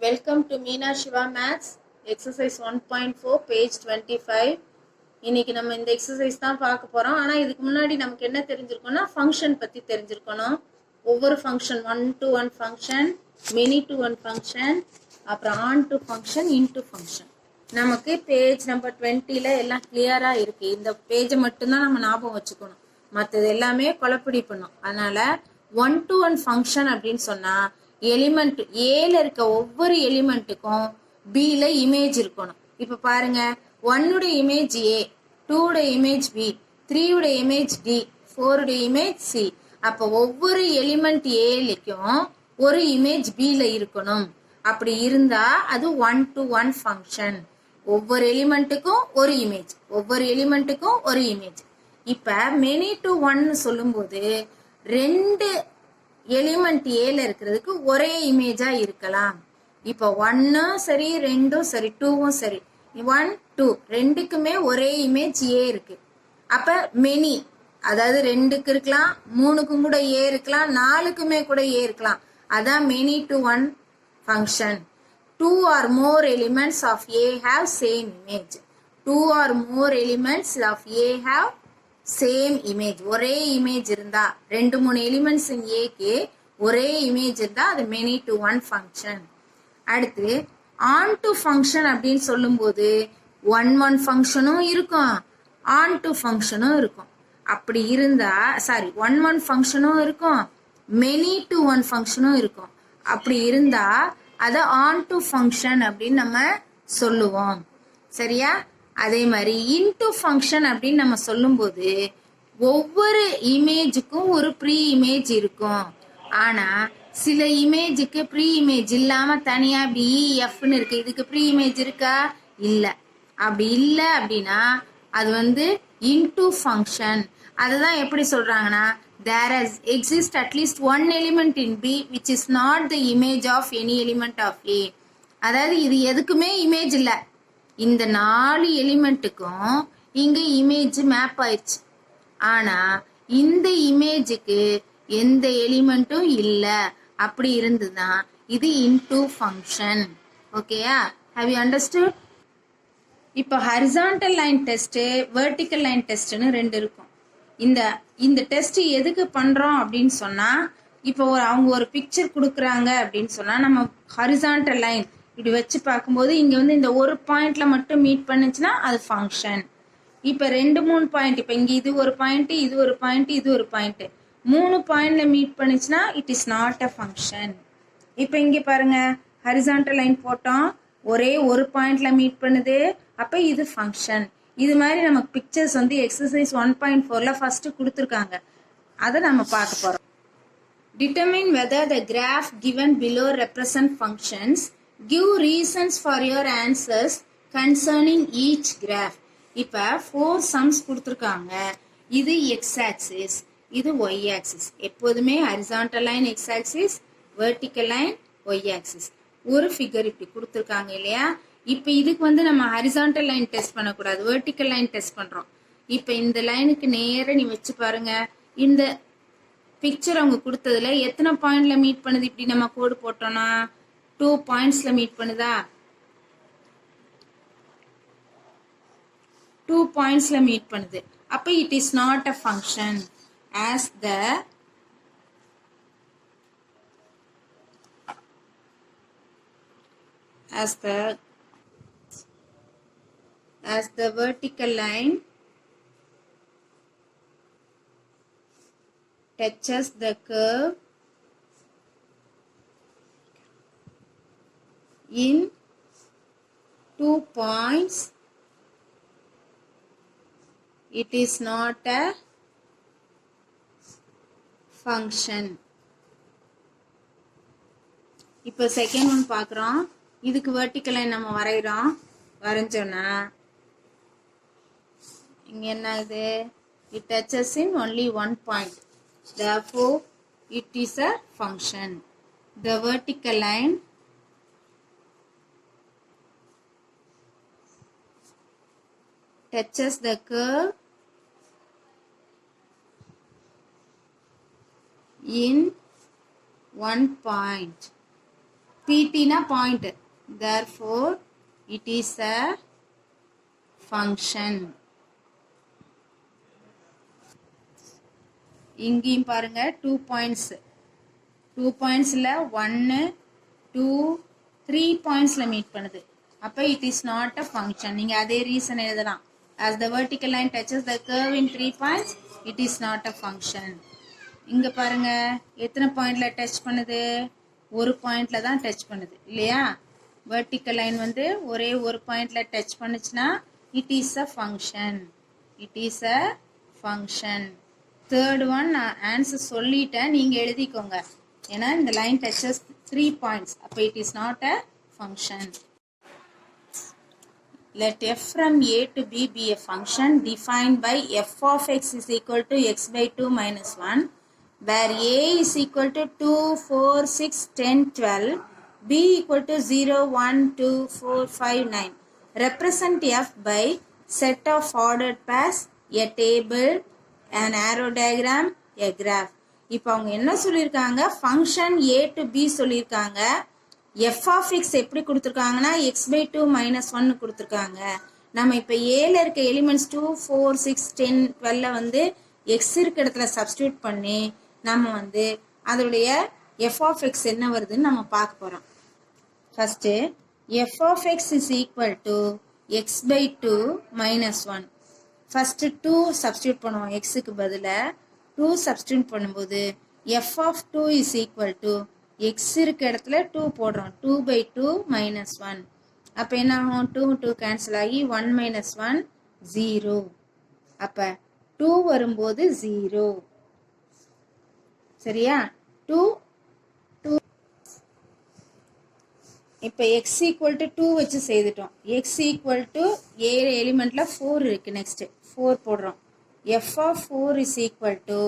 Welcome to Meena Shiva Maths exercise 1.4 page 25. இன்னைக்கு நம்ம இந்த எக்ஸசைஸ் தான் பார்க்க போறோம். ஆனா இதுக்கு முன்னாடி நமக்கு என்ன தெரிஞ்சிருக்கணும்னா ஃபங்க்ஷன் பத்தி தெரிஞ்சிருக்கணும். ஒவ்வொரு function 1 to 1 function, many to 1 function, அப்புறம் on to function, into function. நமக்கு பேஜ் நம்பர் 20ல எல்லாம் கிளியரா இருக்கு. இந்த பேஜை மட்டும்தான் நம்ம ஞாபகம் வச்சுக்கணும். மற்றது எல்லாமே குழப்படி பண்ணும். அதனால 1 to 1 ஃபங்க்ஷன் அப்படின்னு சொன்னா எலிமெண்ட் ஏல இருக்க ஒவ்வொரு எலிமெண்ட்டுக்கும் பில இமேஜ் இருக்கணும். இப்ப பாருங்க, 1 image A, 2 image B, 3 image D, 4 image C. அப்ப ஒவ்வொரு எலிமெண்ட் ஏலைக்கும் ஒரு இமேஜ் பில இருக்கணும். அப்படி இருந்தா அது 1 to 1 ஃபங்க்ஷன். ஒவ்வொரு எலிமெண்ட்டுக்கும் ஒரு இமேஜ், ஒவ்வொரு எலிமெண்ட்டுக்கும் ஒரு இமேஜ். இப்ப மெனி டு 1 சொல்லும்போது ரெண்டு எலிமெண்ட் ஏல இருக்கிறதுக்கு ஒரே இமேஜா இருக்கலாம். இப்ப 1 சரி, 2 சரி, 2 சரி, 1 2 ரெண்டுக்குமே ஒரே இமேஜ் ஏ இருக்கு. அப்ப மெனி, அதாவது 2க்கு இருக்கலாம், 3க்கும் கூட ஏ இருக்கலாம், 4க்குமே கூட ஏ இருக்கலாம். அதான் many to 1 function. 2 or more elements of A have same image. 2 or more elements of A have same image. ஒரே இமேஜ் இருந்தா, 2-3 எலிமெண்ட்ஸ் இன் ஏக்கு ஒரே இமேஜ் இருந்தா அது many to 1 ஃபங்க்ஷன். அடுத்து on to ஃபங்க்ஷன் அப்படின்னு சொல்லும்போது 1 ஃபங்க்ஷனும் இருக்கும், on to ஃபங்க்ஷனும் இருக்கும். அப்படி இருந்தா சாரி 1 ஃபங்க்ஷனும் இருக்கும், many to 1 ஃபங்க்ஷனும் இருக்கும். அப்படி இருந்தா அதை on to ஃபங்க்ஷன் அப்படின்னு நம்ம சொல்லுவோம். சரியா? அதே மாதிரி into ஃபங்க்ஷன் அப்படின்னு நம்ம சொல்லும்போது ஒவ்வொரு இமேஜுக்கும் ஒரு ப்ரீ இமேஜ் இருக்கும். ஆனா சில இமேஜுக்கு ப்ரீ இமேஜ் இல்லாம தனியா பிஎஃப்னு இருக்கு. இதுக்கு ப்ரீ இமேஜ் இருக்கா? இல்ல. அப்படி இல்லை அப்படின்னா அது into ஃபங்க்ஷன். அதுதான் எப்படி சொல்றாங்கன்னா, there exists at least one element in B which is not the image of any element of A. அதாவது இது எதுக்குமே இமேஜ் இல்லை. இந்த 4 எலிமெண்ட்டுக்கும் இங்க இமேஜ் மேப் ஆயிடுச்சு. ஆனா இந்த இமேஜுக்கு எந்த எலிமெண்ட்டும் இல்லை. அப்படி இருந்துதான் இது into ஃபங்க்ஷன். ஓகேயா? Have you understood? இப்போ horizontal line test, vertical line டெஸ்ட்னு 2 இருக்கும். இந்த டெஸ்ட் எதுக்கு பண்றோம் அப்படின்னு சொன்னா, இப்போ அவங்க ஒரு பிக்சர் கொடுக்குறாங்க அப்படின்னு சொன்னா நம்ம ஹரிசாண்டல் லைன் இப்படி வச்சு பார்க்கும்போது இங்க இந்த ஒரு பாயிண்ட்ல மட்டும் மீட் பண்ணுச்சுன்னா அது ஃபங்க்ஷன். இப்ப 2-3 பாயிண்ட், இப்ப இங்க இது ஒரு பாயிண்ட், இது ஒரு பாயிண்ட், இது ஒரு பாயிண்ட், 3 பாயிண்ட்ல மீட் பண்ணுச்சுன்னா it is not a function. இப்ப இங்க பாருங்க, ஹரிசாண்டல் லைன் போட்டோம், ஒரே ஒரு பாயிண்ட்ல மீட் பண்ணுது, அப்ப இது ஃபங்க்ஷன். இது மாதிரி நமக்கு பிக்சர்ஸ் எக்ஸசைஸ் 1.4ல ஃபர்ஸ்ட் கொடுத்துருக்காங்க. அதை நம்ம பார்க்க போறோம். Determine whether the graph given below represent functions. Give reasons for your answers concerning each graph. இப்ப 4 sums கொடுத்துருக்காங்க. இது x axis, இது y axis. எப்போதுமே horizontal line x axis, vertical line y axis. ஒரு ஃபிகர் இப்படி கொடுத்துருக்காங்க இல்லையா? இப்ப இதுக்கு நம்ம ஹரிசாண்டல் லைன் டெஸ்ட் பண்ணக்கூடாது, வெர்டிக்கல் லைன் டெஸ்ட் பண்றோம். இப்ப இந்த லைனுக்கு நேர நீ வச்சு பாருங்க. இந்த பிக்சர் அவங்க கொடுத்ததுல எத்தனை பாயிண்ட்ல மீட் பண்ணுது? இப்படி நம்ம கோடு போட்டோம்னா 2 பாயிண்ட்ஸ்ல மீட் பண்ணுதா? 2 பாயிண்ட்ஸ்ல மீட் பண்ணுது. அப்ப it is not a function as the vertical line touches the curve in 2 points, it is not a function. இப்போ செகண்ட் ஒன் பார்க்குறோம். இதுக்கு வெர்டிக்கல் லைன் நம்ம வரைகிறோம். வரைஞ்சோன்னா இங்க என்ன இது? it touches in only one point, therefore it is a function. The vertical line touches the curve in one point, P pt na point, therefore it is a function. இங்கேயும் பாருங்க 2 points, 2 pointsல 1 2 3 pointsல meet பண்ணுது. அப்ப it is not a function. நீங்க அதே reason எழுதலாம். As the vertical line touches the curve in 3 points, it is not a function. இங்க பாருங்க எத்தனை பாயிண்ட்ல டச் பண்ணுது, ஒரு பாயிண்ட்ல தான் டச் பண்ணுது இல்லையா. vertical line வந்து ஒரே ஒரு பாயிண்ட்ல டச் பண்ணுச்சுன்னா it is a function. it is a function. third one நான் ஆன்சர் சொல்லிட்டேன், நீங்க எழுதிக்கோங்க. ஏன்னா இந்த லைன் touches 3 points, அப்ப it is not a function. Let f from a to b be a function defined by f of x is equal to x by 2 minus 1, where a is equal to 2, 4, 6, 10, 12, b equal to 0, 1, 2, 4, 5, 9. Represent f by set of ordered pairs, a table, an arrow diagram, a graph. இப்போ அவங்க என்ன சொல்லியிருக்காங்க, function a to b சொல்லியிருக்காங்க. f of x எப்படி கொடுத்துருக்காங்கன்னா x by 2 minus 1 கொடுத்துருக்காங்க. நம்ம இப்போ ஏல இருக்க எலிமெண்ட்ஸ் 2, 4, 6, 10, 12 வந்து x இருக்க இடத்துல சப்ஸ்டியூட் பண்ணி நம்ம வந்து அதோடைய f of x என்ன வருதுன்னு நம்ம பார்க்க போகிறோம். First f of x is equal to x by 2 minus 1. First 2 substitute பண்ணுவோம், எக்ஸுக்கு பதிலாக 2 சப்ஸ்டியூட் பண்ணும்போது f of 2 is equal to x இருக்க இடத்துல 2 போடுறோம், 2 by 2 minus 1. அப்போ என்ன ஆகும், 2 2 கேன்சல் ஆகி 1 minus 1 0. அப்போ 2 வரும்போது 0. சரியா, 2 2. இப்போ x equal to 2 வச்சு செய்துட்டோம். x equal to a எலிமெண்ட்ல 4 இருக்கு, நெக்ஸ்ட் 4 போடுறோம். f of 4 is equal to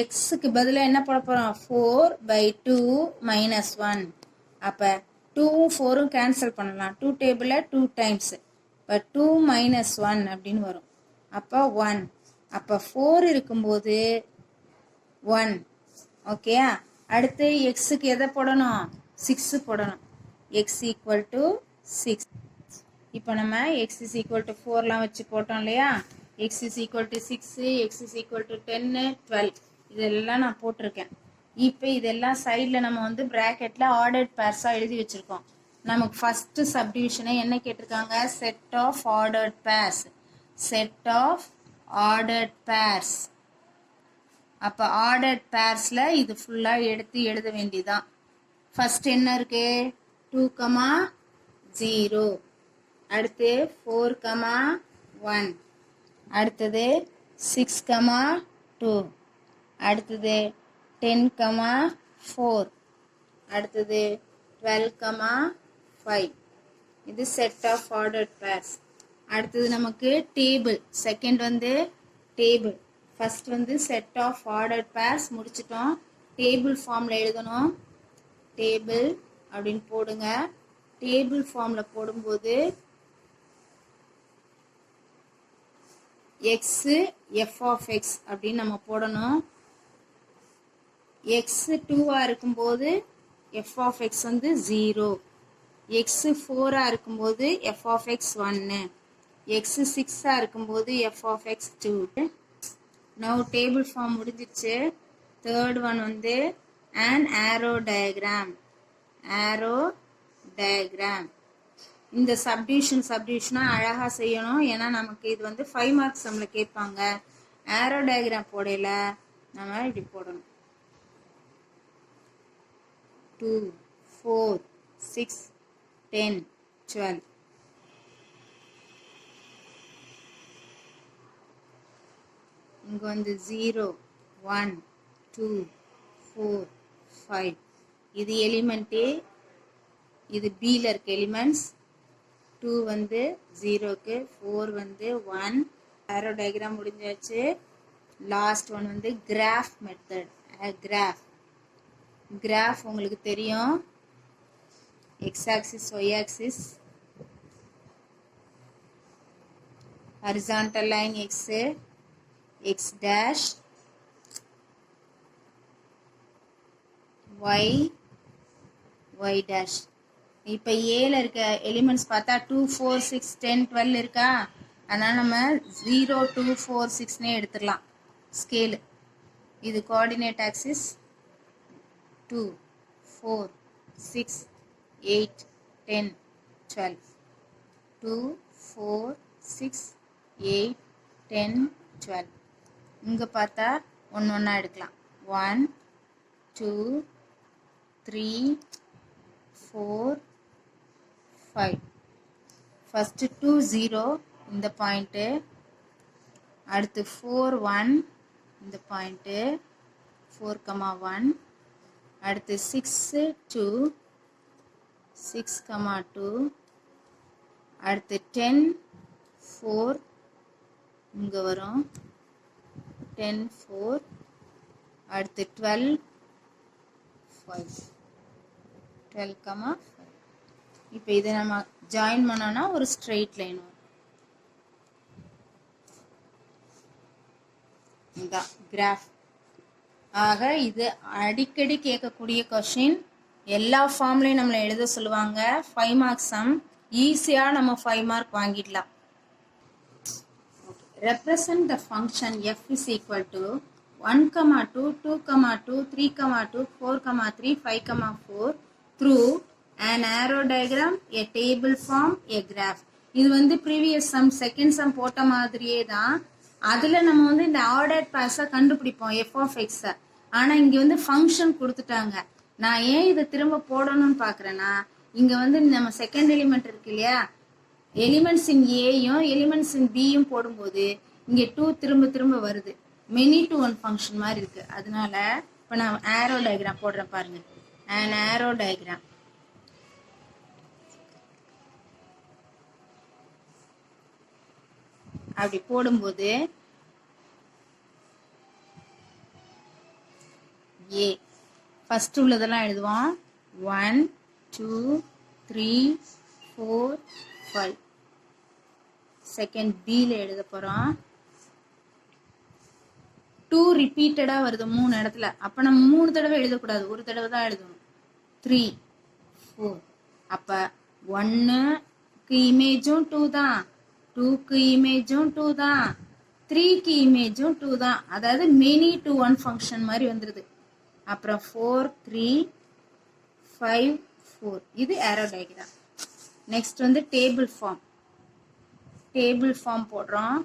xக்கு பதிலாக என்ன போட போகிறோம், 4 by 2 minus 1. அப்போ 2ம் 4ம் கேன்சல் பண்ணலாம், 2 டேபிளில் 2 டைம்ஸ், இப்போ 2 minus 1 அப்படின்னு வரும். அப்போ 1. அப்போ 4 இருக்கும்போது 1. ஓகேயா. அடுத்து எக்ஸுக்கு எதை போடணும், 6 போடணும். x equal to 6. இப்போ நம்ம x is equal to 4லாம் வச்சு போட்டோம் இல்லையா. x is equal to 6, x is equal to 10, 12 இதெல்லாம் நான் போட்டிருக்கேன். இப்போ இதெல்லாம் சைடில் நம்ம வந்து ப்ராக்கெட்டில் ஆர்டர்ட் பேர்ஸாக எழுதி வச்சுருக்கோம். நமக்கு ஃபஸ்ட்டு சப்டிவிஷனை என்ன கேட்டிருக்காங்க, set of ordered pairs. Set of ordered pairs. அப்போ ஆர்டர்ட் பேர்ஸில் இது ஃபுல்லாக எடுத்து எழுத வேண்டியதான். ஃபஸ்ட் என்ன இருக்கு, 2, 0. அடுத்து 4, 1. அடுத்தது 6, 2. அடுத்தது 10, 4. அடுத்தது 12, 5. இது செட் ஆஃப் ஆர்டர்ட் பேர்ஸ். அடுத்தது நமக்கு டேபிள். செகண்ட் வந்து டேபிள். ஃபர்ஸ்ட் வந்து செட் ஆஃப் ஆர்டர்ட் பேர்ஸ் முடிச்சிட்டோம். டேபிள் ஃபார்மில் எழுதணும். டேபிள் அப்படின்னு போடுங்க. டேபிள் ஃபார்மில் போடும்போது எக்ஸு எஃப் ஆஃப் எக்ஸ் அப்படின்னு நம்ம போடணும். எக்ஸு 2ஆக இருக்கும்போது எஃப் ஆஃப் எக்ஸ் வந்து 0. எக்ஸு 4ஆக இருக்கும்போது எஃப் ஆஃப் எக்ஸ் 1. எக்ஸு 6ஆக இருக்கும்போது f of x 2. Now table form முடிஞ்சிச்சு. தேர்ட் ஒன் வந்து an arrow diagram. arrow diagram. இந்த சப்டிவிஷனாக அழகாக செய்யணும். ஏன்னா நமக்கு இது வந்து 5 மார்க்ஸ் நம்மளை கேட்பாங்க. ஆரோ டயக்ராம் போடையில நம்ம இப்படி போடணும். 2, 4, 6, 10, 12. இங்கே வந்து 0, 1, 2, 4, 5. இது எலிமெண்ட்டு. இது பியில் இருக்க எலிமெண்ட்ஸ். 2 வந்து 0க்கு, 4 வந்து 1. ஆரோ டயக்ராம் முடிஞ்சாச்சு. லாஸ்ட் ஒன் வந்து கிராஃப் மெத்தட். கிராஃப். கிராஃப் உங்களுக்கு தெரியும். X axis, y axis, horizontal line x, x dash, y, y dash. இப்போ ஏல இருக்க எலிமெண்ட்ஸ் பார்த்தா 2 4 6 10 12 இருக்கா, அதனால் நம்ம 0 2 4 6னே எடுத்துடலாம் ஸ்கேலு. இது கோஆர்டினேட் ஆக்சிஸ் 2 4 6 8 10 12 2 4 6 8 10 12. இங்கே பார்த்தா ஒன்று ஒன்றா எடுக்கலாம். 1 2 3 4 5. ஃபஸ்ட்டு 2 0 இந்த பாயிண்ட்டு, அடுத்து 4 1 இந்த பாயிண்ட்டு 4, 1, அடுத்து 6 2 6, 2, அடுத்து 10 4 இங்கே வரும் 10 4, அடுத்து 12 5 12, 5. இப்போ இதை நம்ம ஜாயின் பண்ணோன்னா ஒரு ஸ்ட்ரெயிட் லைன் வரும். இதுதான் கிராஃப். ஆக இது அடிக்கடி கேட்கக்கூடிய கொஷின். எல்லா ஃபார்ம்லையும் நம்மளை எழுத சொல்லுவாங்க. 5 மார்க்ஸ் சம், ஈஸியாக நம்ம 5 மார்க் வாங்கிடலாம். Represent the function f is equal to 1, 2, 2, 2, 3, 2, 4, 3, 5, 4 through an arrow diagram, a table form, a graph. இது வந்து ப்ரீவியஸ் சம் செகண்ட் சம் போட்ட மாதிரியே தான். அதில் நம்ம வந்து இந்த ஆர்டர்ட் பாஸை கண்டுபிடிப்போம் எஃப் ஆஃப் எக்ஸை. ஆனால் இங்கே வந்து ஃபங்க்ஷன் கொடுத்துட்டாங்க. நான் ஏன் இதை திரும்ப போடணும்னு பார்க்குறேன்னா, இங்கே வந்து நம்ம செகண்ட் எலிமெண்ட் இருக்கு இல்லையா, எலிமெண்ட்ஸ் இன் ஏயும் எலிமெண்ட்ஸ் இன் பியும் போடும்போது இங்கே 2 திரும்ப திரும்ப வருது. மெனி டு ஒன் ஃபங்க்ஷன் மாதிரி இருக்கு. அதனால இப்போ நான் ஆரோ டயக்ராம் போடுறேன் பாருங்க. an arrow diagram. அப்படி போடும்போது ஏ ஃபர்ஸ்ட் உள்ளதெல்லாம் எழுதுவோம். 1 2 3 4 5. செகண்ட் பியில் எழுத போகிறோம். 2 ரிப்பீட்டடாக வருது 3 இடத்துல. அப்போ நம்ம 3 தடவை எழுதக்கூடாது, ஒரு தடவை தான் எழுதணும். 3 4. அப்போ 1க்கு இமேஜும் 2 தான், 2க்கு இமேஜும் 2 தான், 3க்கு இமேஜும் 2 தான். அதாவது மெனி டு ஒன் ஃபங்க்ஷன் மாதிரி வந்துடுது. அப்புறம் 4 3 5 4. இது ஏரோ டயக்ராம். நெக்ஸ்ட் வந்து டேபிள் ஃபார்ம். டேபிள் ஃபார்ம் போடுறோம்.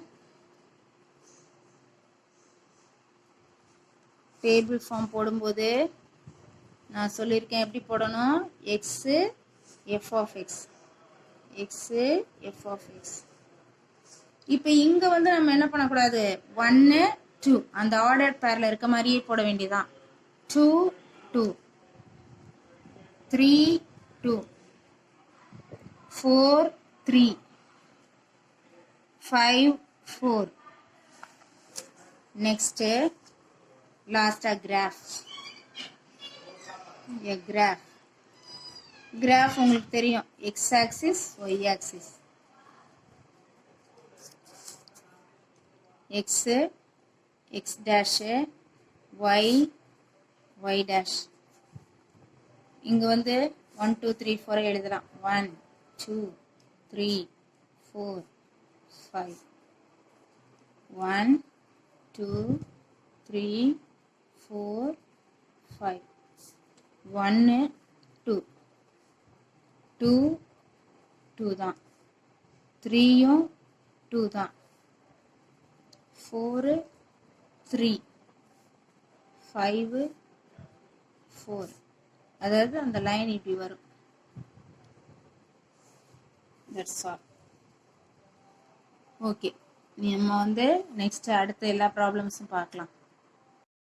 டேபிள் ஃபார்ம் போடும்போது நான் சொல்லியிருக்கேன் எப்படி போடணும். X f of x, x f of x. இப்போ இங்கே வந்து நம்ம என்ன பண்ணக்கூடாது, 1 2 அந்த ஆர்டர் பேரில் இருக்க மாதிரியே போட வேண்டியதான். 2 2 3 2 4 3 5 4. Next last a graph. A graph. Graph உங்களுக்கு தெரியும், x axis y axis. x x dash, y y dash. இங்க வந்து 1 2 3 4 எழுதலாம். 1 2 3 4 5. 1 2 3 4 5. 1 2 2 2 தான், 3யும் 2 தான், 4 3 5 4. அதாவது அந்த லைன் இப்படி வரும். That's all. ஓகே, நம்ம வந்து நெக்ஸ்ட் அடுத்த எல்லா ப்ராப்ளம்ஸும் பார்க்கலாம்.